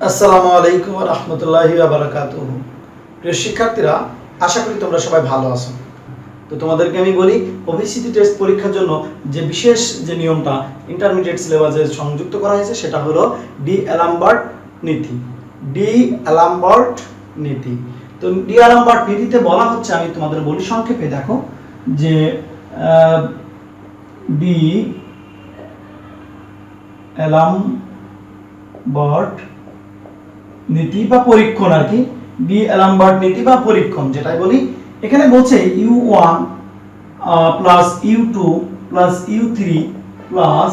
আসসালামু আলাইকুম ওয়া রাহমাতুল্লাহি ওয়া বারাকাতুহু। প্রিয় শিক্ষার্থীরা, আশা করি তোমরা সবাই ভালো আছো। তো তোমাদেরকে আমি বলি, ওবিসিটি টেস্ট পরীক্ষার জন্য যে বিশেষ যে নিয়মটা ইন্টারমিডিয়েট সিলেবাসে সংযুক্ত করা হয়েছে সেটা হলো ডি-অ্যালামবার্ট নীতি। ডি-অ্যালামবার্ট নীতি। তো ডি-অ্যালামবার্ট নীতিতে বলা হচ্ছে, আমি তোমাদের বলি সংক্ষেপে, দেখো যে ডি-অ্যালামবার্ট নীতি বা পরীক্ষণ আর কি, ডি-অ্যালামবার্ট নীতি বা পরীক্ষণ যেটাই বলি, এখানে বলছে U1 plus U2 plus U3 plus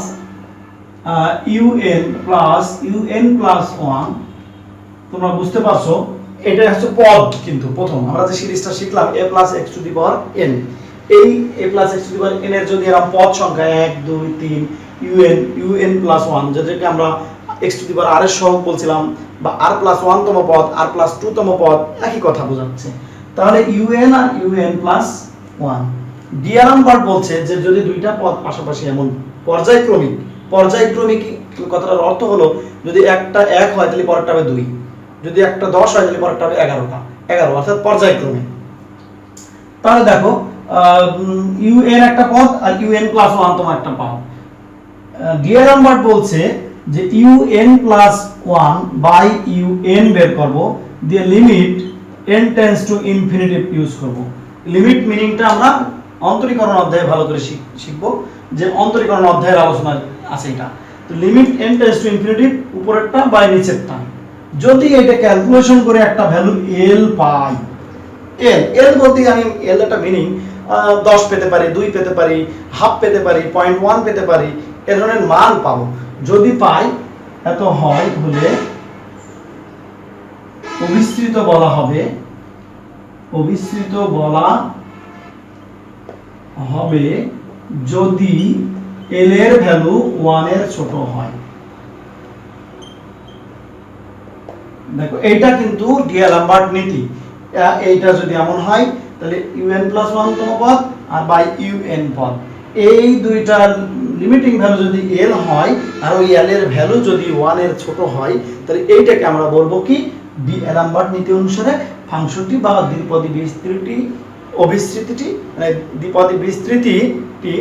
UN plus UN plus 1। তোমরা বুঝতে পারছো এটা হচ্ছে পদ, কিন্তু প্রথম আমরা যে সিরিজটা শিখলাম a plus x to the power n, এই a plus x to the power n এর যদি এরকম পদ সংখ্যা 1 2 3 UN প্লাস 1, যেটাকে আমরা x to the power r এর সহগ বলছিলাম, বা r প্লাস 1 তম পদ, r প্লাস 2 তম পদ, একই কথা বোঝাচ্ছে। তাহলে UN আর UN প্লাস 1। ডি-অ্যালামবার্ট বলছে যে যদি দুইটা পদ পাশাপাশি এমন পর্যায়ক্রমিক কথাটার অর্থ হলো যদি একটা 1 হয় তাহলে পরেরটা হবে 2, যদি একটা 10 হয় তাহলে পরেরটা হবে 11 অর্থাৎ পর্যায়ক্রমে। তাহলে দেখো UN একটা পদ আর UN প্লাস 1 তম একটা পদ। ডি-অ্যালামবার্ট বলছে যে UN প্লাস 1 বাই UN বের করব, দিয়ে limit n tends to infinity use করব। লিমিট মিনিংটা আমরা অন্তরীকরণ অধ্যায়ে ভালো করে শিখব, যে অন্তরীকরণ অধ্যায়ের আলোচনা আছে এটা। তো limit n tends to infinity উপরেরটা বাই নিচেরটা, যদি এটা ক্যালকুলেশন করে একটা ভ্যালু l পাই, l বলতে আমি l এর মিনিং 10 পেতে পারি, 2 পেতে পারি, হাফ পেতে পারি, 0.1 পেতে পারি, এ ধরনের মান পাবো। যদি পাই এত হয় হলে অবিস্তৃত বলা হবে, যদি l এর ভ্যালু 1 এর ছোট হয়। দেখো এইটা কিন্তু ডি-অ্যালামবার্ট নীতি। এইটা যদি এমন হয় তাহলে UN প্লাস 1 তম পদ আর বাই UN পদ, এই দুইটা লিমিটিং ভ্যালু যদি l হয় আর ওই l এর ভ্যালু যদি 1 এর ছোট হয়, তাহলে এইটাকে আমরা বলবো কি, ডি-অ্যালামবার্ট নীতি অনুসারে ফাংশনটি বা দ্বিপদী বিস্তৃতিটি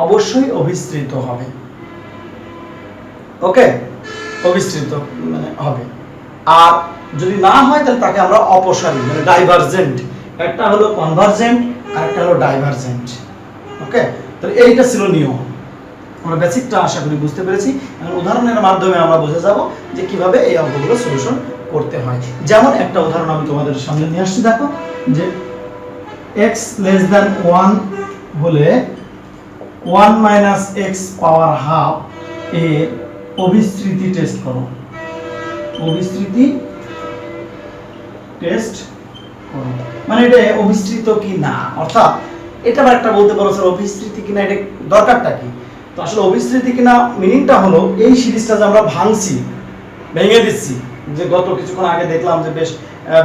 অবশ্যই অভিসৃত হবে। ওকে, অভিসৃত মানে হবে। আর যদি না হয় তাহলে তাকে আমরা অপসারী মানে ডাইভারজেন্ট, একটা হলো কনভারজেন্ট আর একটা হলো ডাইভারজেন্ট। ওকে, তো এইটা ছিল নিয়ম। আমরা বেসিকটা আশা করি বুঝতে পেরেছি। এবং উদাহরণের মাধ্যমে আমরা বুঝে যাব যে কিভাবে এই অঙ্কগুলো সলিউশন করতে হয়। যেমন একটা উদাহরণ আমি তোমাদের সামনে নিয়ে আসছি, দেখো যে x লেস দ্যান 1 হলে 1 মাইনাস x পাওয়ার হাফ এর অভিসৃতি টেস্ট করো। মানে এটা অভিসৃত কি না, অর্থাৎ এটা আবার একটা বলতে পারো স্যার অভিসৃতি কিনা, এটা দরকারটা কি। তো আসলে অভিসৃতি কিনা মিনিংটা হলো এই সিরিজটা যে আমরা ভেঙে দিচ্ছি, যে গত কিছুক্ষণ আগে দেখলাম যে বেশ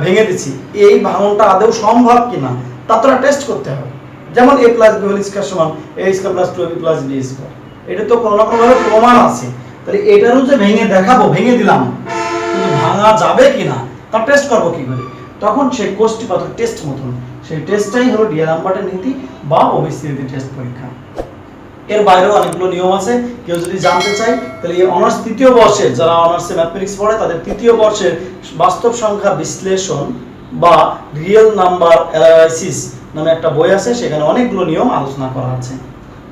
ভেঙে দিচ্ছি, এই ভাঙনটা আদৌ সম্ভব কিনা তা তোরা টেস্ট করতে হবে। যেমন a plus b whole square সমান a square plus 2ab plus b square, এটা তো কোনো না কোনোভাবে প্রমাণ আছে। তাহলে এটারও যে ভেঙে দেখাবো, ভেঙে দিলাম, কিন্তু ভাঙা যাবে কিনা তা টেস্ট করব কি করে, তখন সেই কোষ্ঠী পাথর টেস্ট মতন, সেই টেস্টটাই হলো ডি-অ্যালামবার্টের নীতি বা অভিসৃতি টেস্ট পরীক্ষা। এর বাইরেও অনেকগুলো নিয়ম আছে, কেউ যদি জানতে চায় তাহলে এই অনার্স তৃতীয় বর্ষে যারা অনার্সে ম্যাথমেটিক্স পড়ে তাদের তৃতীয় বর্ষের বাস্তব সংখ্যা বিশ্লেষণ বা রিয়েল নাম্বার অ্যানালাইসিস নামে একটা বই আছে, সেখানে অনেকগুলো নিয়ম আলোচনা করা আছে।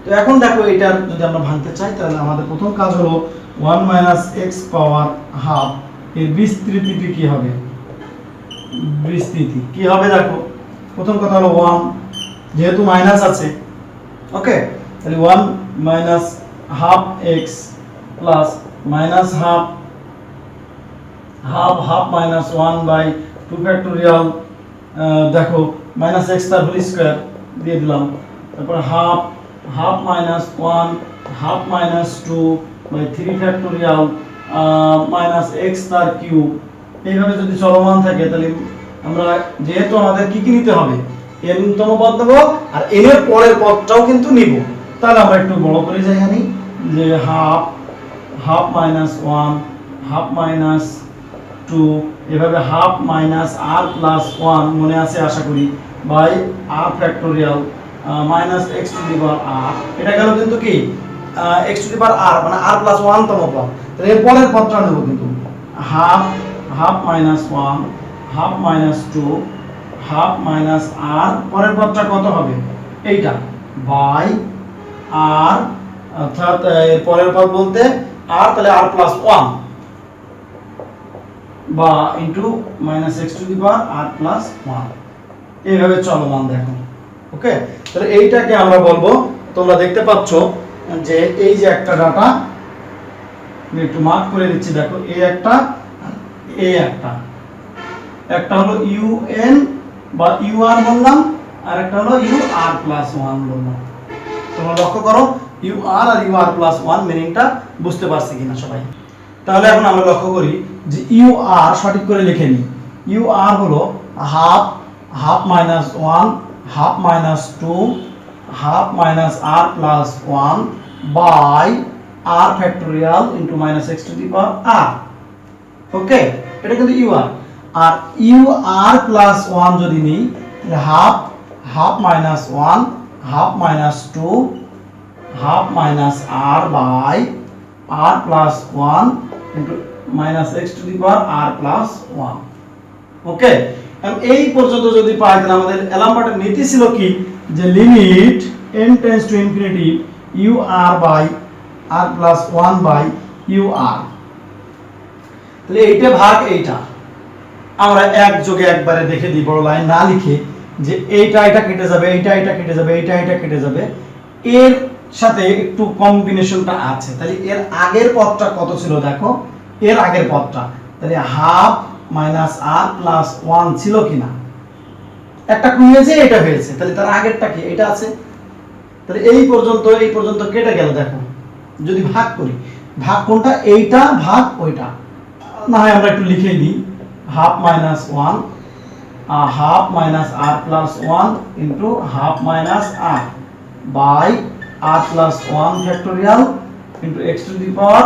তো এখন দেখো এটা যদি আমরা ভাঙতে চাই তাহলে আমাদের প্রথম কাজ হলো 1 মাইনাস x পাওয়ার হাফ এর বিস্তৃতিটি কি হবে, দেখো প্রথম কথা হলো 1, যেহেতু মাইনাস আছে, ওকে, তাহলে 1 minus half x plus minus half minus 1 by 2 factorial, দেখো মাইনাস x তার হোল স্কয়ার দিয়ে দিলাম, তারপর half minus 1 half minus 2 by 3 factorial minus x তার কিউব। এইভাবে যদি চলমান থাকে তাহলে আমরা যেহেতু আমাদের কি নিতে হবে, n তম পদ নেব আর n এর পরের পদটাও কিন্তু নিব। তাহলে আমরা একটু বড় করে যাই, জানি যে half minus 1 half minus two, এভাবে half minus r plus one মনে আছে আশা করি, by r factorial minus x to the power r, এটা গেল কিন্তু কি এক্স টু দি পাওয়ার আর মানে আর প্লাস ওয়ান তম পদ। তাহলে এর পরের পদটা নেব কিন্তু half half minus one, half minus two, half minus r, পরের পদটা কত হবে এইটা, বাই আর, অর্থাৎ এর পরের পদ বলতে আর, তাহলে আর প্লাস ওয়ান বা into minus x to the power r plus one, এইভাবে চলমান দেখো। ওকে, তাহলে এইটাকে আমরা বলবো, তোমরা দেখতে পাচ্ছ যে এই যে একটা ডাটা আমি একটু মার্ক করে দিচ্ছি, দেখো এই একটা এই একটা হলো ইউএন বা ইউআর বললাম, আর একটা হলো ইউআর প্লাস ওয়ান বললাম। তোমরা লক্ষ্য করো ইউআর আর ইউআর প্লাস ওয়ান মিনিংটা বুঝতে পারছি কিনা সবাই। তাহলে এখন আমরা লক্ষ্য করি যে ইউআর সঠিক করে লিখে নিই। ইউআর হলো half half minus one, half minus two, half minus r plus one by r factorial into minus x to the power r. Okay, এটা কিন্তু ইউআর। আর ইউআর প্লাস ওয়ান যদি নিই তাহলে half half minus one, half minus two, half minus r by r plus one into minus x to the power r plus one. Okay, এই পর্যন্ত যদি পাই তাহলে আমাদের অ্যালাম্বার্টের নীতি ছিল কি, যে limit n tends to infinity u r by r plus one by u r. তাহলে এইটা ভাগ এইটা আমরা একযোগে একবারে দেখে দিই, বড় লাইন না লিখে, যে এইটা এটা কেটে যাবে, এইটা এটা কেটে যাবে, এইটা এটা কেটে যাবে, এর সাথে একটু কম্বিনেশনটা আছে। তাহলে এর আগের পদটা কত ছিল দেখো, এর আগের পদটা তাহলে half minus r plus one ছিল কিনা, একটা কমিয়েছে এটা হয়েছে, তাহলে তার আগেরটা কি এটা আছে। তাহলে এই পর্যন্ত কেটে গেল। দেখো যদি ভাগ করি, ভাগ কোনটা, এইটা ভাগ ওইটা, না হয় আমরা একটু লিখে দিই half minus one half minus r plus one into half minus r by r plus one factorial into x to the power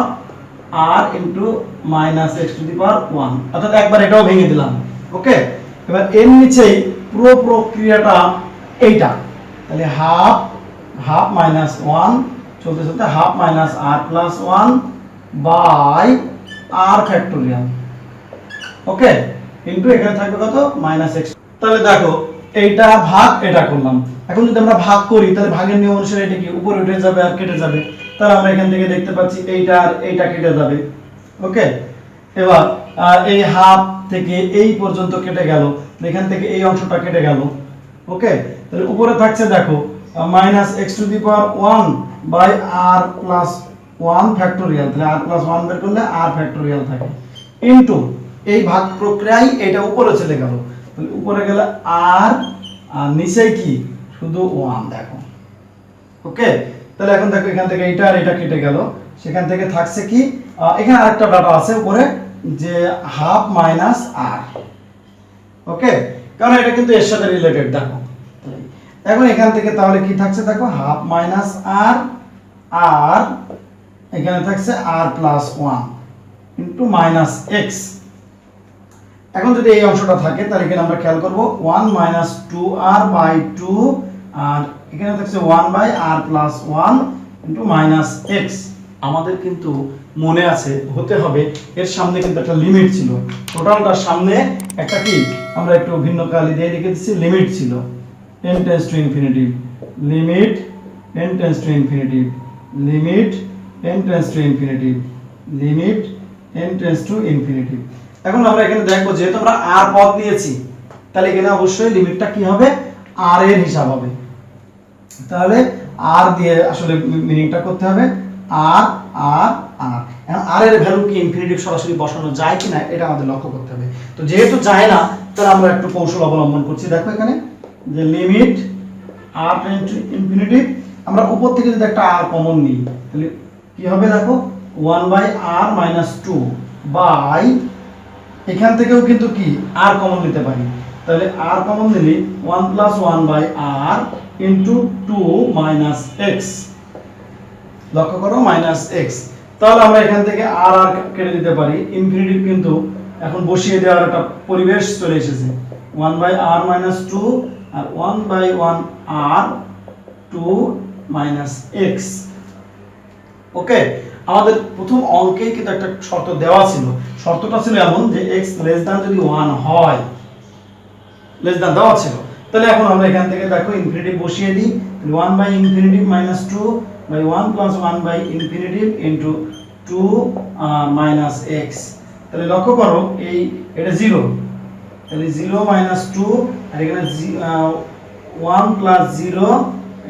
r into minus x to the power one, অর্থাৎ একবার এটাও ভেঙে দিলাম। ওকে, এবার এর নিচেই পুরো প্রক্রিয়াটা এইটা, তাহলে হাফ হাফ মাইনাস ওয়ান চলতে চলতে half minus r plus one by r factorial. Okay, into এখানে থাকবে কত মাইনাস এক্স। তাহলে দেখো এইটা ভাগ এটা করলাম। এখন যদি আমরা ভাগ করি তাহলে ভাগের নিয়ম অনুসারে এটা কি উপরে উঠে যাবে আর কেটে যাবে, তাহলে আমরা এখান থেকে দেখতে পাচ্ছি এইটা আর এইটা কেটে যাবে। ওকে, এবার এই হাফ থেকে এই পর্যন্ত কেটে গেল, এখান থেকে এই অংশটা কেটে গেল। ওকে, তাহলে উপরে থাকছে দেখো minus x to the power one by r plus one factorial, তাহলে আর প্লাস ওয়ান বের করলে আর ফ্যাক্টোরিয়াল থাকে ইনটু এই ভাগ প্রক্রিয়ায় এটা উপরে চলে গেল, তাহলে উপরে গেলে আর নিচে কি শুধু ওয়ান। দেখো ওকে, তাহলে এখন দেখো এখান থেকে এইটা আর এটা কেটে গেল, সেখান থেকে থাকছে কি এখানে আরেকটা ডাটা আছে উপরে যে হাফ মাইনাস আর। ওকে, কারণ এটা কিন্তু এর সাথে রিলেটেড। দেখো এখন এখান থেকে তাহলে কি থাকছে দেখো হাফ মাইনাস আর আর এখানে থাকছে r plus one into minus x. এখন যদি এই অংশটা থাকে তাহলে এখানে আমরা খেয়াল করব one minus two r by two, আর এখানে থাকছে one by r plus one into minus x. আমাদের কিন্তু মনে আছে হতে হবে এর সামনে কিন্তু একটা লিমিট ছিল, টোটালটার সামনে একটা কি আমরা একটু ভিন্ন কালি দিয়ে লিখে দিচ্ছি লিমিট ছিল n tends to infinity, limit n tends to infinity, limit n tends to infinity, limit n tends to infinity. এখন আমরা এখানে দেখব যেহেতু আমরা r পদ নিয়েছি তাহলে এখানে অবশ্যই লিমিটটা কি হবে r এর হিসাব হবে। তাহলে r দিয়ে আসলে মিনিংটা করতে হবে r r r। এখন r এর ভ্যালু কি ইনফিনিটিভ সরাসরি বসানো যায় কিনা এটা আমাদের লক্ষ্য করতে হবে। তো যেহেতু যায় না তাহলে আমরা একটু কৌশল অবলম্বন করছি। দেখো এখানে যে limit r tends to infinity, আমরা উপর থেকে যদি একটা r কমন নিই তাহলে কি হবে দেখো 1/r - 2 বাই এখান থেকেও কিন্তু কি r কমন নিতে পারি, তাহলে r কমন নিলে 1 + 1/r * 2 - x। লক্ষ্য করো -x, তাহলে আমরা এখান থেকে r r কেটে দিতে পারি। ইনফিনিটিভ কিন্তু এখন বসিয়ে দেওয়ার একটা পরিবেশ চলে এসেছে 1/r-2 আর 1/1r2 - x। ওকে, আমাদের প্রথম অঙ্কে কিন্তু একটা শর্ত দেওয়া ছিল। শর্তটা ছিল এমন যে x লেস দ্যান যদি 1 হয়, লেস দ্যান দেওয়া ছিল, তাহলে এখন আমরা এখান থেকে দেখো ইনফিনিটিভ বসিয়ে দিই। 1/(2 by 1 plus 1/(2 - x)। তাহলে লক্ষ্য করো এটা 0, তাহলে 0 - 2 আর এখানে 1 plus 0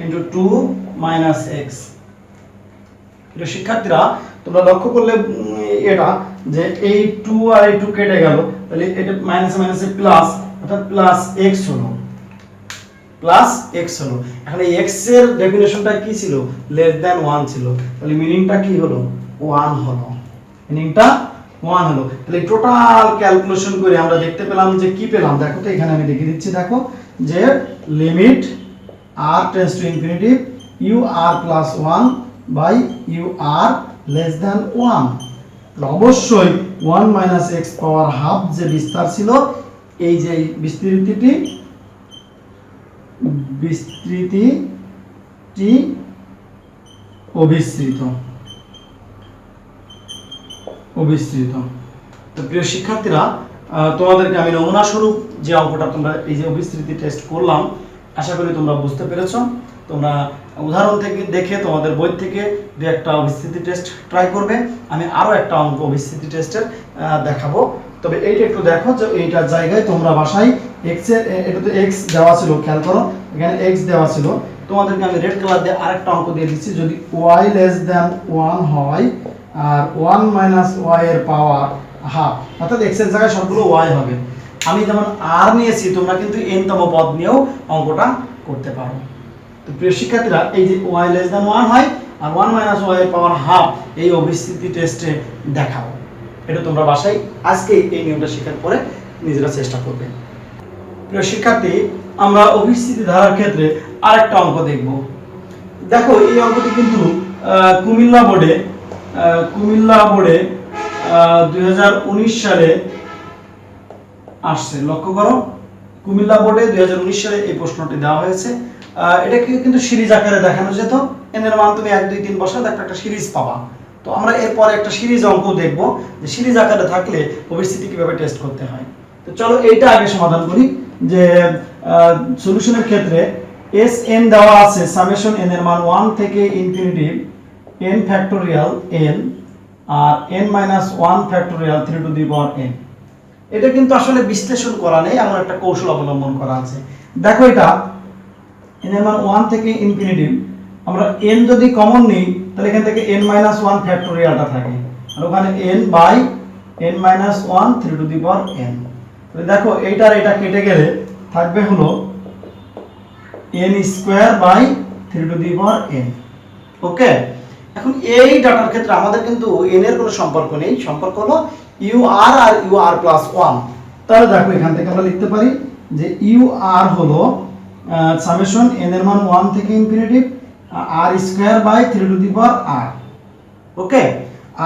into 2 - x। প্রিয় শিক্ষার্থীরা, তোমরা লক্ষ্য করলে এটা যে এই 2 আর এই 2 কেটে গেল, তাহলে এটা মাইনাসে মাইনাসে প্লাস, অর্থাৎ প্লাস x হলো, প্লাস x হলো। এখন এই x এর ডেফিনিশনটা কি ছিল? লেস দ্যান 1 ছিল, তাহলে মিনিংটা কি হলো? 1 হলো, মিনিংটা 1 হলো। তাহলে টোটাল ক্যালকুলেশন করে আমরা দেখতে পেলাম যে কি পেলাম, দেখো তো এখানে আমি লিখে দিচ্ছি, দেখো যে limit r tends to infinity ur plus 1 by ur less than 1। অবশ্যই 1 minus x পাওয়ার হাফ যে বিস্তার ছিল, এই যে বিস্তৃতিটি অবিস্তৃত। তো প্রিয় শিক্ষার্থীরা, তোমাদেরকে আমি নমুনা স্বরূপ যে অঙ্কটা তোমরা এই যে অবিস্তৃতি টেস্ট করলাম, আশা করি তোমরা বুঝতে পেরেছো। তোমরা উদাহরণ থেকে দেখে তোমাদের বই থেকে দু একটা অবিস্তৃতি টেস্ট ট্রাই করবে। আমি আরো একটা অঙ্ক অবিস্তৃতি টেস্টের দেখাবো, তবে এইটা একটু দেখো যে এইটার জায়গায় তোমরা বাসায় x এর, এটা তো x দেওয়া ছিল, খেয়াল করো এখানে x দেওয়া ছিল, তোমাদেরকে আমি রেড কালার দিয়ে আরেকটা অঙ্ক দিয়ে দিচ্ছি। যদি y less than 1 হয় আর 1 minus y এর পাওয়ার হাফ, অর্থাৎ x এর জায়গায় সবগুলো y হবে। আমি যেমন r নিয়েছি, তোমরা কিন্তু n তম পদ নিয়েও অঙ্কটা করতে পারো। তো প্রিয় শিক্ষার্থীরা, এই যে y less than 1 হয় আর 1 minus y এর পাওয়ার হাফ, এই অবিস্তৃতি টেস্টে দেখাও। এটা তোমরা বাসায় আজকে এই নিয়মটা শেখার পরে নিজেরা চেষ্টা করবে। প্রিয় শিক্ষার্থী, আমরা অবিস্তৃতি ধারার ক্ষেত্রে আরেকটা অঙ্ক দেখব। দেখো এই অঙ্কটি কিন্তু কুমিল্লা বোর্ডে 2019 সালে আসছে। লক্ষ্য করো, কুমিল্লা বোর্ডে 2019 সালে এই প্রশ্নটি দেওয়া হয়েছে। এটাকে কিন্তু সিরিজ আকারে দেখানো যেত। n এর মান তুমি 1 2 3 বসালে একটা সিরিজ পাবা। তো আমরা এরপরে একটা সিরিজ অঙ্ক দেখব যে সিরিজ আকারে থাকলে অবিস্তৃতি কিভাবে টেস্ট করতে হয়। তো চলো এইটা আগে সমাধান করি। যে সলিউশনের ক্ষেত্রে Sn দেওয়া আছে, সামেশন n এর মান 1 থেকে ইনফিনিটি n ফ্যাক্টোরিয়াল n আর n - 1 factorial 3 to the power n। এটা কিন্তু আসলে বিশ্লেষণ করা নেই, এমন একটা কৌশল অবলম্বন করা আছে। দেখো এটা n এর মান 1 থেকে ইনফিনিটি, আমরা n যদি কমন নিই তাহলে এখান থেকে n - 1 ফ্যাক্টোরিয়ালটা থাকে, আর ওখানে n by n - 1 3 to the power n। তাহলে দেখো এইটার এটা কেটে গেলে থাকবে হলো n square by 3 to the power n। Okay, এখন এই ডাটার ক্ষেত্রে আমাদের কিন্তু n এর কোনো সম্পর্ক নেই, সম্পর্ক হলো ur আর ur প্লাস 1। তাহলে দেখো এখান থেকে আমরা লিখতে পারি যে ur হলো সামেশন n এর মান 1 থেকে infinity r square by 3 to the power r। Okay,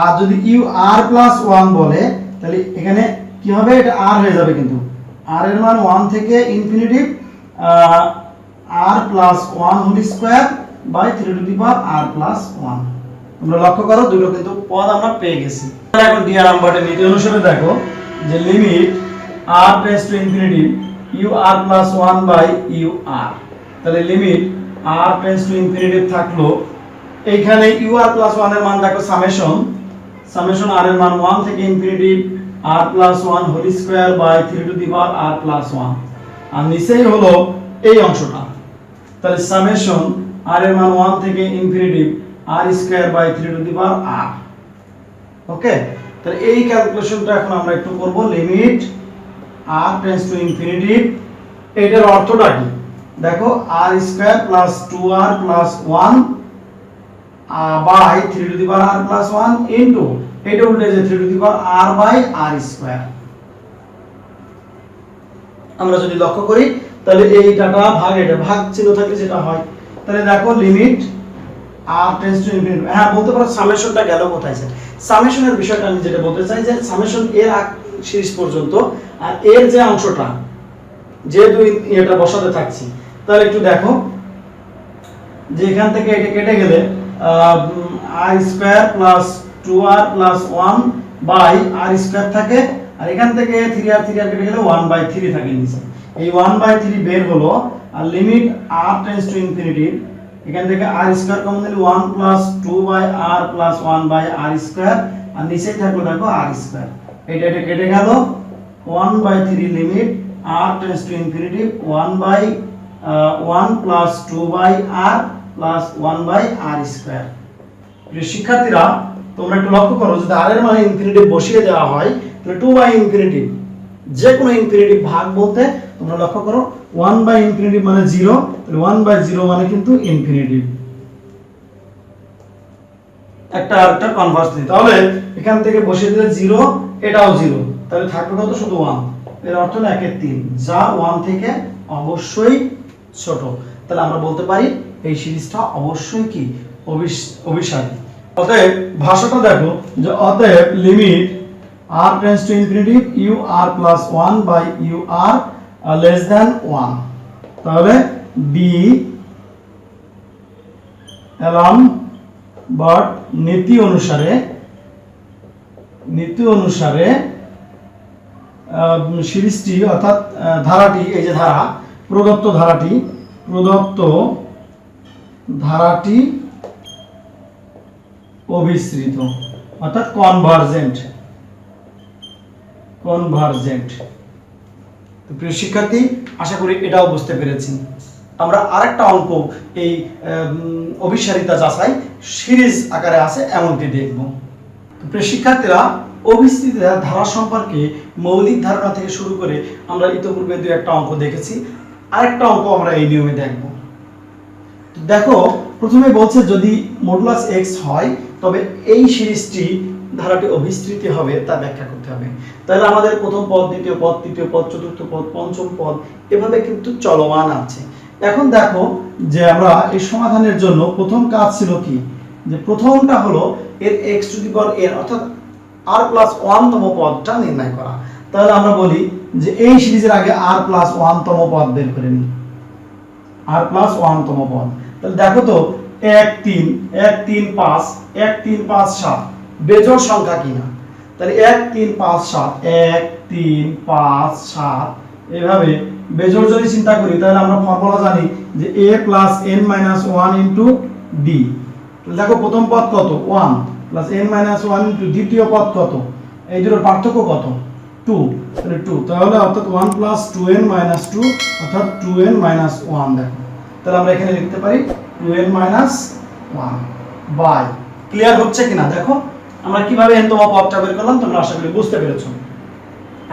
আর যদি ur প্লাস 1 বলে তাহলে এখানে কি হবে, এটা r হয়ে যাবে, কিন্তু r এর মান 1 থেকে infinity r plus 1 whole square by 3 to the power r plus 1। তোমরা লক্ষ্য করো দুটো কিন্তু পদ আমরা পেয়ে গেছি। এখন ডিআর নাম্বারের নীতি অনুসারে দেখো যে limit r tends to infinity ur plus 1 by ur। তাহলে limit r tends to infinity থাকলো, এইখানে ur প্লাস 1 এর মান দেখো সামেশন r এর মান 1 থেকে infinity r plus 1 whole square by 3 to the power r plus 1, আর নিচেই হলো এই অংশটা। তাহলে সামেশন r এর মান 1 থেকে infinity r square by 3 to the power r। Okay, তাহলে এই ক্যালকুলেশনটা এখন আমরা একটু করব। Limit r tends to infinity, এটার অর্থটা কি দেখো, r square plus 2r plus 1 by 3 to the power r plus 1 into এটা উল্টে যে 3 to the power r by r square. আমরা যদি লক্ষ্য করি তাহলে এই ডাটা ভাগ এটা ভাগ চিহ্ন থাকলে যেটা হয়, তাহলে দেখো limit r tends to infinity. হ্যাঁ, বলতে পারো সামেশনটা গেল কোথায় স্যার? সামেশনের বিষয়টা আমি যেটা বলতে চাই যে সামেশন এর সিরিজ পর্যন্ত, আর এর যে অংশটা যেহেতু এটা বসাতে থাকছি, তাহলে একটু দেখো যে এখান থেকে এটা কেটে গেলে r square plus 2r plus 1 by r square থাকে, আর এখান থেকে 3r কেটে গেলে 1/3 থাকে নিচে। এই 1/3 বের হলো, আর limit r tends to infinity, এখান থেকে r স্কয়ার কমন নিলে 1 plus 2/r plus 1/r square, আর নিচেই থাকলো দেখো r স্কয়ার। এটা কেটে গেল, 1/3 limit r tends to infinity 1 plus 2/r plus 1/r square. প্রিয় শিক্ষার্থীরা, তোমরা একটু লক্ষ্য করো যদি r এর মানে ইনফিনিটি বসিয়ে দেওয়া হয় তাহলে 2/ইনফিনিটি যে কোনো ইনফিনিটি ভাগ বলতে তোমরা লক্ষ্য করো 1/ইনফিনিটি মানে 0, তাহলে 1/0 মানে কিন্তু ইনফিনিটি। একটা আরেকটা কনভার্স দিই, তাহলে এখান থেকে বসিয়ে দিলে 0, এটাও 0, তাহলে থাকবে কত শুধু 1। এর অর্থ হলো 1/3, যা 1 থেকে অবশ্যই ছোট। তাহলে আমরা বলতে পারি এই সিরিজটা অবশ্যই কি অভিসারী। অতএব ভাষাটা দেখো যে অতএব limit r tends to infinity ur plus 1 by ur less than 1, তাহলে বি অ্যালার্ম বাট নীতি অনুসারে সিরিজটি অর্থাৎ ধারাটি, এই যে প্রদত্ত ধারাটি অভিসৃত অর্থাৎ কনভার্জেন্ট। তো প্রিয় শিক্ষার্থী, আশা করি এটাও বুঝতে পেরেছি। আমরা আরেকটা অঙ্ক এই অভিসারিতা যাচাই সিরিজ আকারে আছে এমনটি দেখব। তো প্রিয় শিক্ষার্থীরা, অভিসৃত ধারা সম্পর্কে মৌলিক ধারণা থেকে শুরু করে আমরা ইতিপূর্বে দুই একটা অঙ্ক দেখেছি, আরেকটা অঙ্ক আমরা এই নিয়মে দেখব। তো দেখো, প্রথমে বলছে যদি মডুলাস x হয় তবে এই সিরিজটি ধারাটি অভিসৃতি হবে তা ব্যাখ্যা করতে হবে। তাহলে আমাদের প্রথম পদ, দ্বিতীয় পদ, তৃতীয় পদ, চতুর্থ পদ, পঞ্চম পদ এভাবে কিন্তু চলমান আছে। এখন দেখো যে আমরা এই সমাধানের জন্য প্রথম কাজ ছিল কি, যে প্রথমটা হলো এর x to the power n অর্থাৎ r প্লাস 1 তম পদটা নির্ণয় করা। তাহলে আমরা বলি যে এই সিরিজের আগে r প্লাস 1 তম পদ বের করে নিই, r প্লাস 1 তম পদ। তাহলে দেখো তো 1 3 5 1 3 5 7 বেজোড় সংখ্যা কিনা, তাহলে 1 3 5 7 1 3 5 7 এভাবে বেজোড় যদি চিন্তা করি তাহলে আমরা ফর্মুলা জানি যে a plus n minus 1 into d। তাহলে দেখো প্রথম পদ কত 1 প্লাস n মাইনাস 1 ইনটু দ্বিতীয় পদ কত, এই দুটোর পার্থক্য কত 2, তাহলে 2, তাহলে অর্থাৎ 1 প্লাস 2n মাইনাস 2 অর্থাৎ 2n মাইনাস 1। দেখো তাহলে আমরা এখানে লিখতে পারি 2n মাইনাস 1 বাই, ক্লিয়ার হচ্ছে কিনা দেখো আমরা কিভাবে n তম পদটা বের করলাম, তোমরা আশা করি বুঝতে পেরেছো।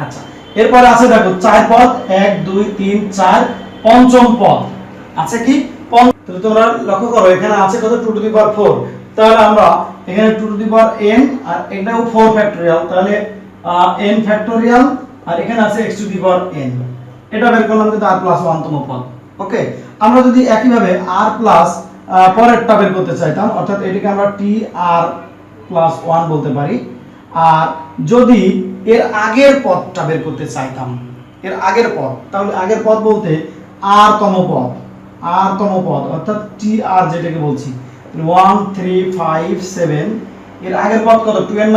আচ্ছা, এরপর আছে দেখো 4 পদ 1 2 3 4 পঞ্চম পদ আছে কি, তাহলে তোমরা লক্ষ্য করো এখানে আছে কত 2 টু দি পাওয়ার 4, তাহলে আমরা এখানে 2 টু দি পাওয়ার n আর এটাও 4 ফ্যাক্টরিয়াল, তাহলে n ফ্যাক্টরিয়াল, আর এখানে আছে x to the power n, এটা বের করলাম কিন্তু r প্লাস 1 তম পদ। ওকে, আমরা যদি একই ভাবে r প্লাস পরেরটা বের করতে চাইতাম অর্থাৎ এটাকে আমরা tr প্লাস 1 বলতে পারি, আর যদি এর আগের পদটা বের করতে চাইতাম, এর আগের পদ, তাহলে আগের পদ বলতে r তম পদ অর্থাৎ tr যেটাকে বলছি 1 3 5 7 এর আগের পদ কত 2n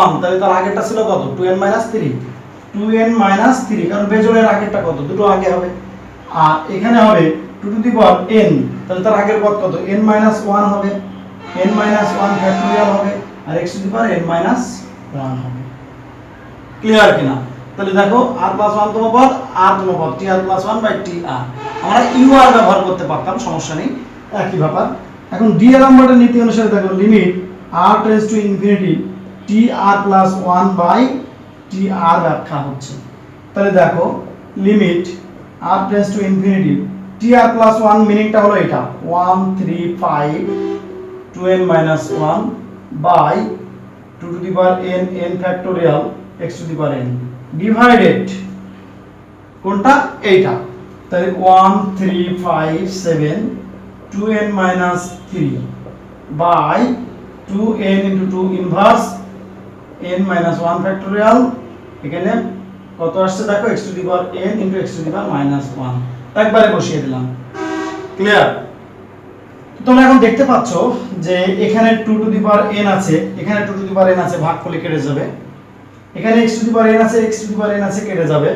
1, তাহলে তার আগেরটা ছিল কত 2n 3 কারণ বেজোড়ের আগেরটা কত দুটো আগে হবে, আর এখানে হবে 2 টু দি পাওয়ার n, তাহলে তার আগের পদ কত n 1 হবে, n 1 ফ্যাক্টরিয়াল হবে, আর x to the power n 1 হবে। ক্লিয়ার কিনা? তাহলে দেখো r প্লাস 1 তম পদ, r তম পদ tr প্লাস 1 বাই tr, আমরা ur ব্যবহার করতে পারতাম, সমস্যা নেই, একই ব্যাপার। এখন d এর নীতি অনুসারে দেখো limit r tends to infinity tr plus 1 by tr ব্যাখ্যা হচ্ছে। তাহলে দেখো limit r tends to infinity tr plus 1 মিনিংটা হলো এটা 1 3 5 2n 1 by 2 to the power n n factorial x to the power n divided কোনটা এইটা, তাহলে 1 3 5 7 2n 3 by 2n into 2 inverse n 1 factorial এখানে কত আসছে দেখো x to the power n into x to the power -1 একবারে বসিয়ে দিলাম। ক্লিয়ার? তোমরা এখন দেখতে পাচ্ছ যে এখানে 2 টু দি পাওয়ার n আছে, এখানে 2 টু দি পাওয়ার n আছে, ভাগ করলে কেটে যাবে। এখানে x to the power n আছে, x to the power n আছে, কেটে যাবে।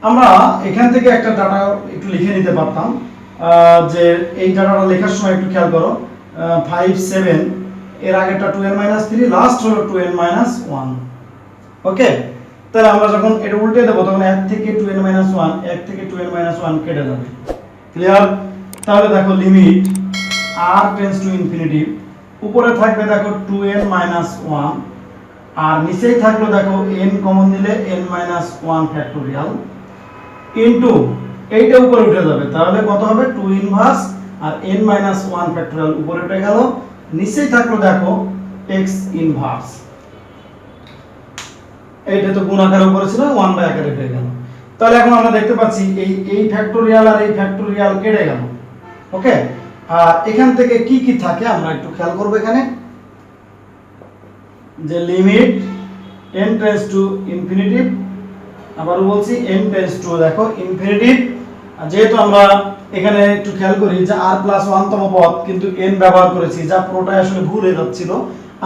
আমরা এখান থেকে একটা ডাটা একটু লিখে নিতে পারতাম, যে এই ডাটাটা লেখার সময় একটু খেয়াল করো, 5 7 এর আগেরটা 2n-3, লাস্ট হলো 2n-1। ওকে, তাহলে আমরা যখন এটা উল্টে দেব তখন 1 থেকে 2n-1, 1 থেকে 2n-1 কেটে যাবে। ক্লিয়ার? তাহলে দেখো limit r tends to infinity, উপরে থাকবে দেখো 2n-1 আর নিচেই থাকলো দেখো n কমন নিলে n-1 ফ্যাক্টোরিয়াল ইনটু এইটা উপরে উঠে যাবে, তাহলে কত হবে 2 ইনভার্স আর n-1 ফ্যাক্টোরিয়াল উপরে উঠে গেল, নিচেই থাকলো দেখো x ইনভার্স। এইটা তো গুণ আকারে উপরে ছিল, 1 বাই আকারে হয়ে গেল। তাহলে এখন আমরা দেখতে পাচ্ছি এই ফ্যাক্টোরিয়াল আর এই ফ্যাক্টোরিয়াল কেটে গেল। ওকে, আর এখান থেকে কি কি থাকে আমরা একটু খেয়াল করব। এখানে যে limit n tends to infinity, আবার বলছি n টেন্ডস টু দেখো ইনফিনিটি, যেহেতু আমরা এখানে একটু খেয়াল করি যে r+1 তম পদ কিন্তু n ব্যবহার করেছি, যা পুরোটাই আসলে ভুল হয়ে যাচ্ছিল,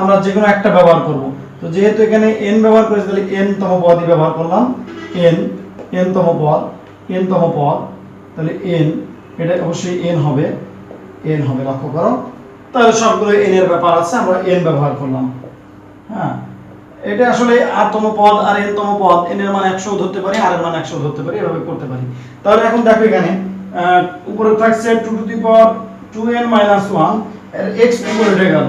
আমরা যে কোনো একটা ব্যবহার করব। তো যেহেতু এখানে n ব্যবহার করেছি তাহলে n তম পদই ব্যবহার করলাম, n তম পদ, তাহলে n, এটা অবশ্যই n হবে, লক্ষ্য করো। তাহলে সবগুলো n এর ব্যাপার আছে, আমরা n ব্যবহার করলাম। হ্যাঁ, এটা আসলে r তম পদ আর n তম পদ, n এর মান 100 ধরতে পারি, r এর মান 100 ধরতে পারি, এভাবে করতে পারি। তাহলে এখন দেখো এখানে উপরে থাকছে 2 টু দি পাওয়ার 2n-1 এর x উপরে উঠে গেল,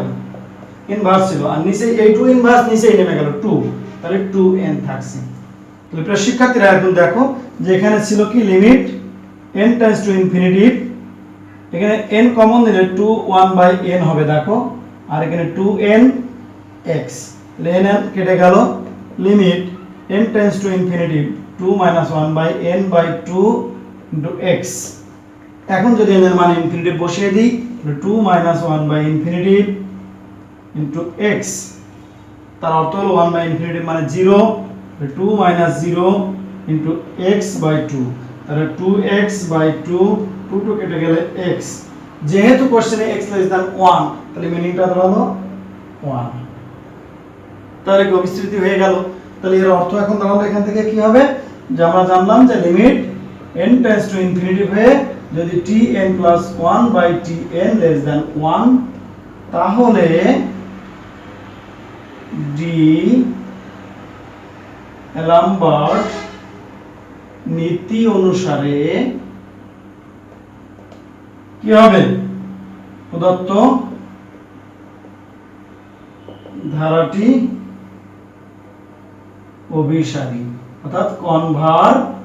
ইনভার্স ছিল, আর নিচে এই 2 ইনভার্স নিচেই নেমে গেল 2, তাহলে 2n থাকছে। তাহলে প্রিয় শিক্ষার্থীরা এখন দেখো যে এখানে ছিল কি limit n tends to infinity, এখানে n কমন দিলে 2 1 বাই n হবে দেখো, আর এখানে 2n x, তাহলে n কেটে গেল, limit n tends to infinity 2 1 by n by 2 into x। এখন যদি n এর মান ইনফিনিটি বসিয়ে দিই, তাহলে 2 1 বাই ইনফিনিটি ইনটু x, তার অর্থ হলো 1 বাই ইনফিনিটি মানে 0, 2 0 ইনটু x বাই 2, তাহলে 2x বাই 2, 2 কেটে গেলে x, যেহেতু কোশ্চেনে x লেস দ্যান 1 তাহলে মিনিংটা দাঁড়ালো 1। তাহলে কি অবিস্তৃতি হয়ে গেল। তাহলে এর অর্থ এখন দাঁড়ালো এখান থেকে কি হবে, যে আমরা জানলাম যে limit n tends to infinity হয়ে যদি tn+1 by tn less than 1, তাহলে d লাম্বার্ট নীতি অনুসারে কি হবে, প্রদত্ত ধারাটি অভিসারী, অর্থাৎ কনভারজেন্ট।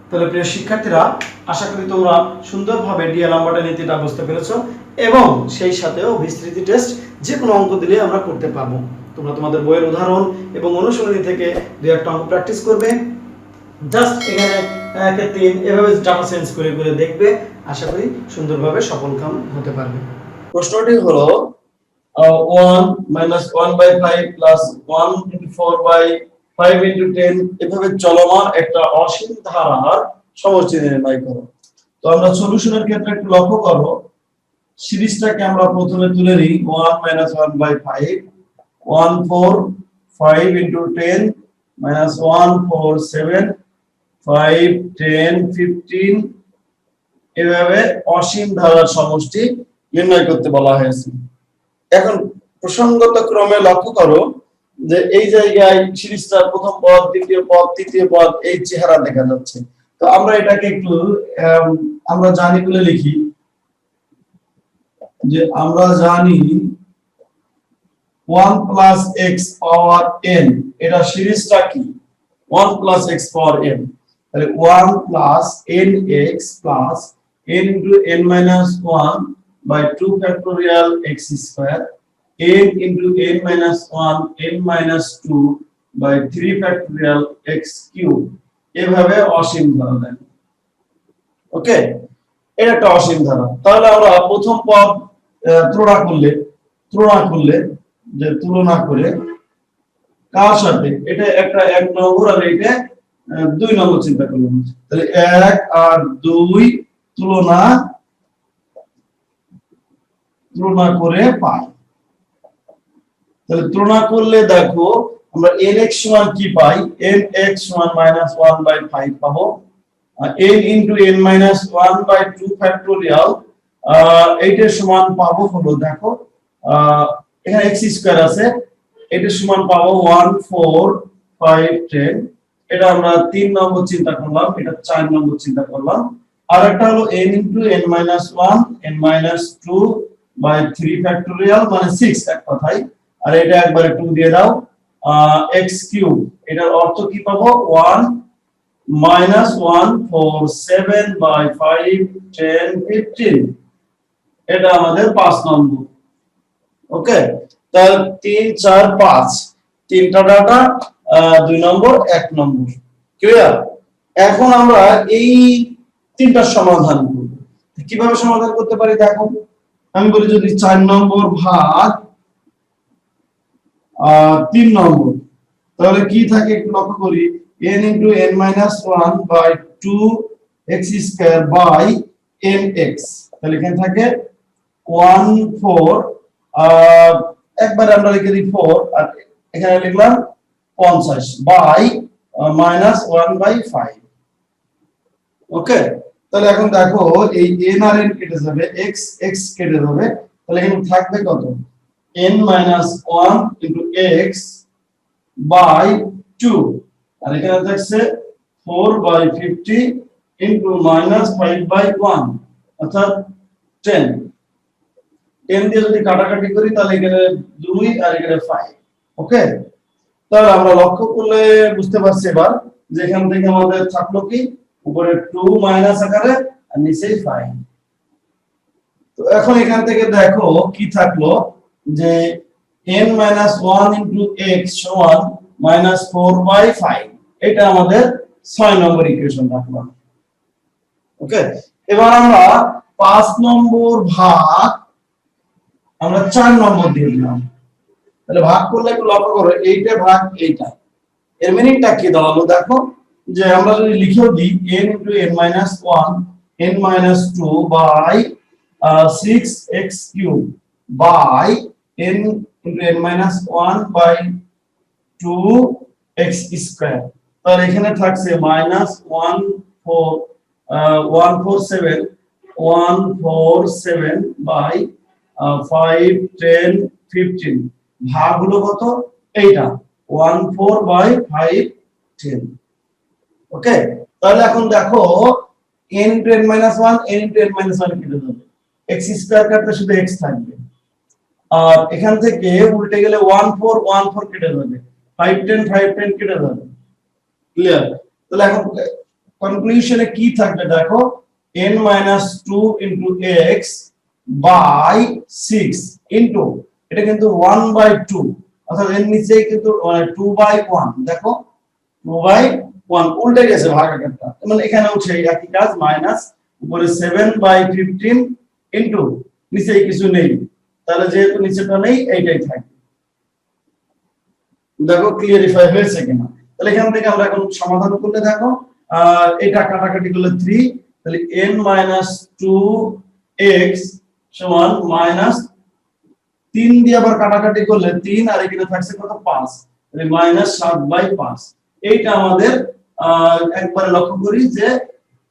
তাহলে প্রিয় শিক্ষার্থীরা, আশা করি তোমরা সুন্দরভাবে ডি লাম্বার্টের নীতিটা বুঝতে পেরেছো, এবং সেই সাথেও বিস্তৃতি টেস্ট যে কোনো অঙ্ক দিলে আমরা করতে পারবো। তোমরা তোমাদের বইয়ের উদাহরণ এবং অনুশীলনী থেকে দুই একটা অঙ্ক প্র্যাকটিস করবে, জাস্ট এখানে 1 এর 3 এভাবে ডাটা চেঞ্জ করে করে দেখবে, আশা করি সুন্দরভাবে সফলকাম হতে পারবে। প্রশ্নটি হলো 1 1 by 5 plus 1 into 4 by 5 into 10 এভাবে চলমান একটা অসীম ধারার সমষ্টি নির্ণয় করো। তো আমরা সলিউশনের ক্ষেত্রে একটু লক্ষ্য করো, সিরিজটাকে আমরা প্রথমে তুলে নিই 1 1 বাই 5, 1 4 5 into 10 minus 1 4 7 5 10 15, এভাবে অসীম ধারার সমষ্টি নির্ণয় করতে বলা হয়েছে। এখন প্রসঙ্গত ক্রমে লক্ষ্য করো যে এই জায়গায় সিরিজটা প্রথম পদ, দ্বিতীয় পদ, তৃতীয় পদ এই চেহারা দেখা যাচ্ছে। তো আমরা এটাকে একটু আমরা জানি বলে লিখি যে আমরা জানি 1 plus x power n, এটা সিরিজটা কি 1 plus x power n, তাহলে 1 plus nx plus n into n minus 1 by 2 factorial x square, n into n minus 1 n minus 2 by 3 factorial x cube, এভাবে অসীম ধারা দেন। ওকে, এটা একটা অসীম ধারা। তাহলে আমরা প্রথম পদ তুলনা করে কার সাথে? এটা একটা 1 নম্বর আর এটা 2 নম্বর চিন্তা করলাম। তাহলে 1 আর 2 তুলনা করে পাই। তাহলে তুলনা করলে দেখো আমরা nx সমান কি পাই? nx সমান -1/5 পাবো। n into n minus 1/2 factorial এইটার সমান পাবো হলো দেখো এখানে x স্কয়ার আছে, এটার সমান পাবো 1 4 5 10। এটা আমরা 3 নম্বর চিন্তা করলাম, এটা 4 নম্বর চিন্তা করলাম। আর একটা হলো n into n minus 1 n minus 2 by 3 factorial মানে 6 এক কথায়। আর এটা একবারে 2 দিয়ে দাও x কিউব, এটার অর্থ কি পাবো? 1 minus 1 4 7 by 5 10 15। এটা আমাদের 5 নম্বর। ওকে, তাহলে 3 4 5 তিনটা ডাটা 2 নম্বর 1 নম্বর। ক্লিয়ার? এখন আমরা এই তিনটা সমাধান করব। কিভাবে সমাধান করতে পারি দেখো, আমি বলি যদি 4 নম্বর ভাগ 3 নম্বর, তাহলে কি থাকে একটু লক্ষ্য করি, n into n minus 1 by 2 x square by nx। তাহলে এখানে থাকে 1 4 একবার আমরা লিখে দিই 4 আর এখানে লিখলাম 50 বাই -1/5। ওকে, তাহলে এখন দেখো এই n আর n কেটে যাবে, x x কেটে যাবে, তাহলে এখানে থাকবে কত? n - 1 into x by 2 আর এখানে থাকছে 4/50 into -5/1 অর্থাৎ 10। 10 দিয়ে যদি কাটাকাটি করি তাহলে এখানে 2 আর এখানে 5। ওকে, তাহলে আমরা লক্ষ্য করলে বুঝতে পারছি এবার যে এখান থেকে আমাদের থাকলো কি, উপরে 2 মাইনাস আকারে আর নিচেই 5। তো এখন এখান থেকে দেখো কি থাকলো যে n - 1 into x সমান -4/5। এটা আমাদের 6 নম্বর ইকুয়েশন রাখলাম। ওকে, এবার আমরা 5 নম্বর ভাগ আমরা 4 নম্বর দিয়ে দিলাম। তাহলে ভাগ করলে একটু লক্ষ্য করো, এইটা ভাগ এইটা, এর মিনিংটা কি দাঁড়ালো দেখো, যে আমরা যদি লিখেও দিই n into n minus 1 n minus 2 by 6x cube by n into n minus 1 by 2x square। তাহলে এখানে থাকছে -147 by 5 10 15 ভাগ হলো কত? এইটা 14/5 10। ওকে, তাহলে এখন দেখো n into n minus 1 n into n minus 1 কেটে যাবে, x স্কয়ার কাটলে শুধু x থাকবে। আর এখান থেকে উল্টে গেলে 1 4 1 4 কেটে যাবে, 5 10 5 10 কেটে যাবে। ক্লিয়ার? তাহলে এখন কনক্লুশনে কি থাকবে দেখো, n - 2 into x by 6 into এটা কিন্তু 1/2 অর্থাৎ এর নিচে কিন্তু 2/1 দেখো 2/1 উল্টে গেছে ভাগাকারটা, মানে এখানে উঠে একই কাজ, মাইনাস উপরে 7/15 ইনটু নিচে কিছু নেই, তাহলে যেহেতু নিচেটা নেই এইটাই থাকবে। দেখো ক্লিয়ারিফাই হয়েছে কিনা? তাহলে এখান থেকে আমরা এখন সমাধান করলে দেখো এটা কাটাকাটি করলে 3, তাহলে n - 2x সমান মাইনাস 3 দিয়ে আবার কাটাকাটি করলে 3 আর এখানে থাকছে কত? 5, তাহলে -7/5। এইটা আমাদের একবারে লক্ষ্য করি যে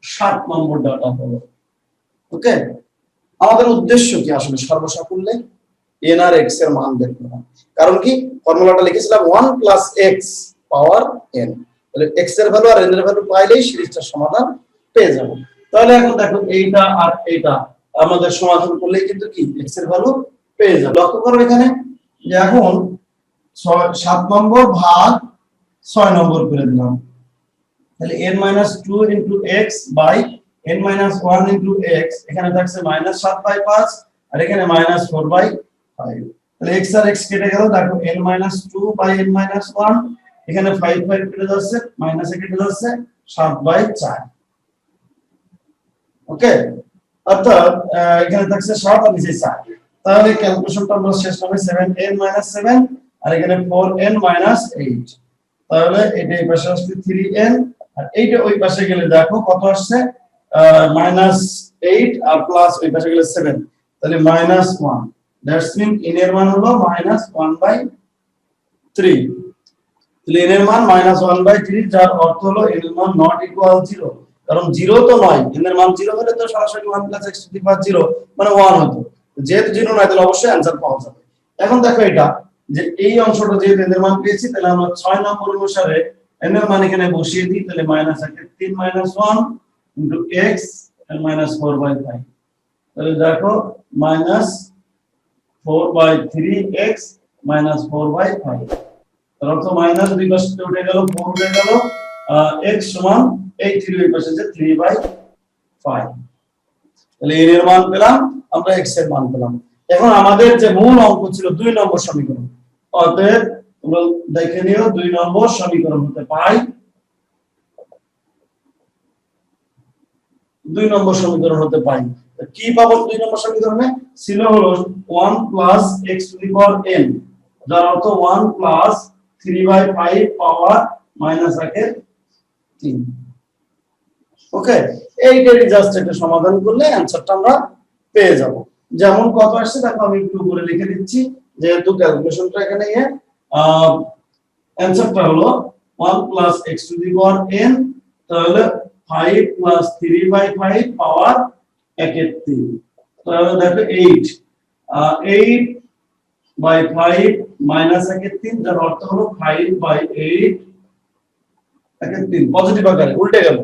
7 নম্বর ডাটা হলো। ওকে, আমাদের উদ্দেশ্য কি আসলে সর্বসাকুল্যে n আর x এর মান বের করা। কারণ কি, ফর্মুলাটা লিখেছিলাম 1 + x পাওয়ার n, তাহলে x এর ভ্যালু আর n এর ভ্যালু পাইলেই সিরিজটার সমাধান পেয়ে যাব। তাহলে এখন দেখো এইটা আর এইটা আমাদের সমাধান করলেই কিন্তু কি x এর ভ্যালু পেয়ে যাব। লক্ষ্য করো এখানে যে এখন 7 নম্বর ভাগ 6 নম্বর করে দিলাম, তাহলে n - 2 into x by n - 1 into x, এখানে থাকছে -7/5 আর এখানে -4/5। তাহলে x আর x কেটে গেল, দেখো n - 2 by n - 1, এখানে 5 5 কেটে যাচ্ছে, মাইনাসে কেটে যাচ্ছে 7/4। ওকে, অর্থাৎ এখানে থাকছে 7 আর নিচে 4। তাহলে ক্যালকুলেশনটা আমরা শেষ হবে 7n - 7 আর এখানে 4n মাইনাস 8, তাহলে এটা এই পাশে আসছে 3n, আর এইটা ওই পাশে গেলে দেখো কত আসছে, মাইনাস 8 আর প্লাস ওই পাশে গেলে 7, তাহলে মাইনাস 1, দ্যাটস মিন n এর মান হলো মাইনাস 1/3। তাহলে n এর মান মাইনাস 1/3, যার অর্থ হলো n এর মান নট ইকুয়াল 0, কারণ 0 তো নয়, n এর মান 0 হলে তো সরাসরি 1 + x টু দি পাওয়ার 0 মানে 1 হতো, যেহেতু 0 নয় তাহলে অবশ্যই অ্যানসার পাওয়া যাবে। এখন দেখো এটা যে এই অংশটা যেহেতু n এর মান পেয়েছি, তাহলে আমরা 6 নম্বর অনুসারে n এর মান এখানে বসিয়ে দিই, তাহলে মাইনাস 3 - 1 x and minus 4/5, তাহলে দেখো মাইনাস 4/3x minus 4/5, তার অর্থ মাইনাস দুই পাশে উঠে গেল, 4 উঠে গেল, x সমান এই 3 এর পাশে যে 3/5, তাহলে n এর মান পেলাম, আমরা x এর মান পেলাম। এখন আমাদের যে মূল অঙ্ক ছিল 2 নম্বর সমীকরণ, অতএব তোমরা দেখে নিও 2 নম্বর সমীকরণ হতে পাই, 2 নম্বর সমীকরণ হতে পাই কি পাবো 2 নম্বর সমীকরণে, ছিল হলো 1 plus x to the power n, যার অর্থ 1 প্লাস 3/5 পাওয়ার মাইনাস 3। ওকে, এইটারই জাস্ট একটা সমাধান করলে অ্যানসারটা আমরা পেয়ে যাব। যেমন কত আসছে দেখো, আমি একটু উপরে লিখে দিচ্ছি যেহেতু ক্যালকুলেশনটা এখানে অ্যানসারটা হলো 1 plus x to the power n, তাহলে 5 প্লাস 3/5 পাওয়ার 3, তাহলে দেখো 8/5 মাইনাস 3, যার অর্থ হলো 5/8 3, পজিটিভ আকারে উল্টে গেল,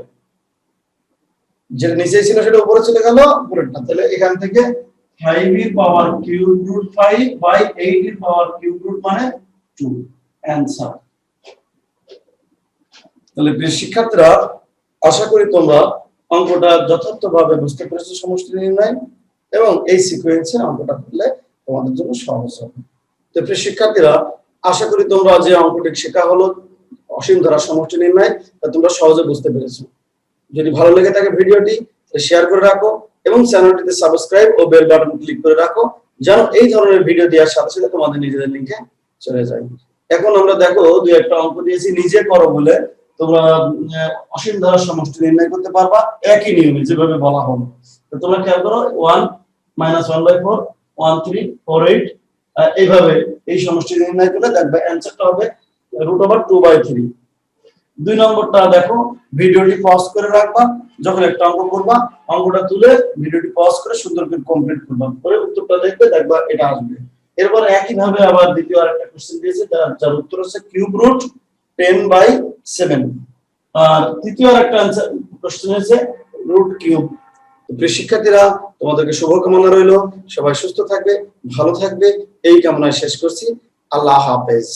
যেটা নিচে ছিল সেটা উপরে চলে গেল উপরেরটা, তাহলে এখান থেকে 5 এর পাওয়ার কিউব রুট 5/8 এর পাওয়ার কিউব রুট মানে 2, অ্যানসার। তাহলে প্রিয় শিক্ষার্থীরা, আশা করি তোমরা অঙ্কটা যথার্থভাবে বুঝতে পেরেছো সমষ্টি নির্ণয়, এবং এই সিকোয়েন্সে অঙ্কটা করলে তোমাদের জন্য সহজ হবে। তো প্রিয় শিক্ষার্থীরা, আশা করি তোমরা যে অঙ্কটি শেখা হলো অসীম ধারা সমষ্টি নির্ণয়, তা তোমরা সহজে বুঝতে পেরেছো। যদি ভালো লেগে থাকে ভিডিওটি, শেয়ার করে রাখো এবং চ্যানেলটিতে সাবস্ক্রাইব ও বেল বাটন ক্লিক করে রাখো, যেন এই ধরনের ভিডিও দেওয়ার সাথে সাথে তোমাদের নিজেদের লিংকে চলে যায়। এখন আমরা দেখো দুই একটা অঙ্ক দিয়েছি, নিজে করো বলে তোমরা অসীম ধারা সমষ্টি নির্ণয় করতে পারবা একই নিয়মে যেভাবে বলা হলো। তো তোমরা খেয়াল করো 1 - 1/4 1348, এইভাবে এই সমষ্টি নির্ণয় করলে দেখবে অ্যানসারটা হবে √2/3। 2 নম্বরটা দেখো, ভিডিওটি পজ করে রাখবা, যখন একটা অঙ্ক করবা অঙ্কটা তুলে ভিডিওটি পজ করে সুন্দর করে কমপ্লিট করবা, পরে উত্তরটা দেখবে, দেখবা এটা আসবে। এরপর একই ভাবে আবার দ্বিতীয় আরেকটা কোশ্চেন দিয়েছে, যার উত্তর হচ্ছে কিউব রুট 10/7, আর তৃতীয় আরেকটা आंसर কোশ্চেন হচ্ছে রুট কিউব। তো প্রিয় শিক্ষার্থীরা, তোমাদেরকে শুভকামনা রইল, সবাই সুস্থ থাকবে, ভালো থাকবে, এই কামনায় শেষ করছি। আল্লাহ হাফেজ।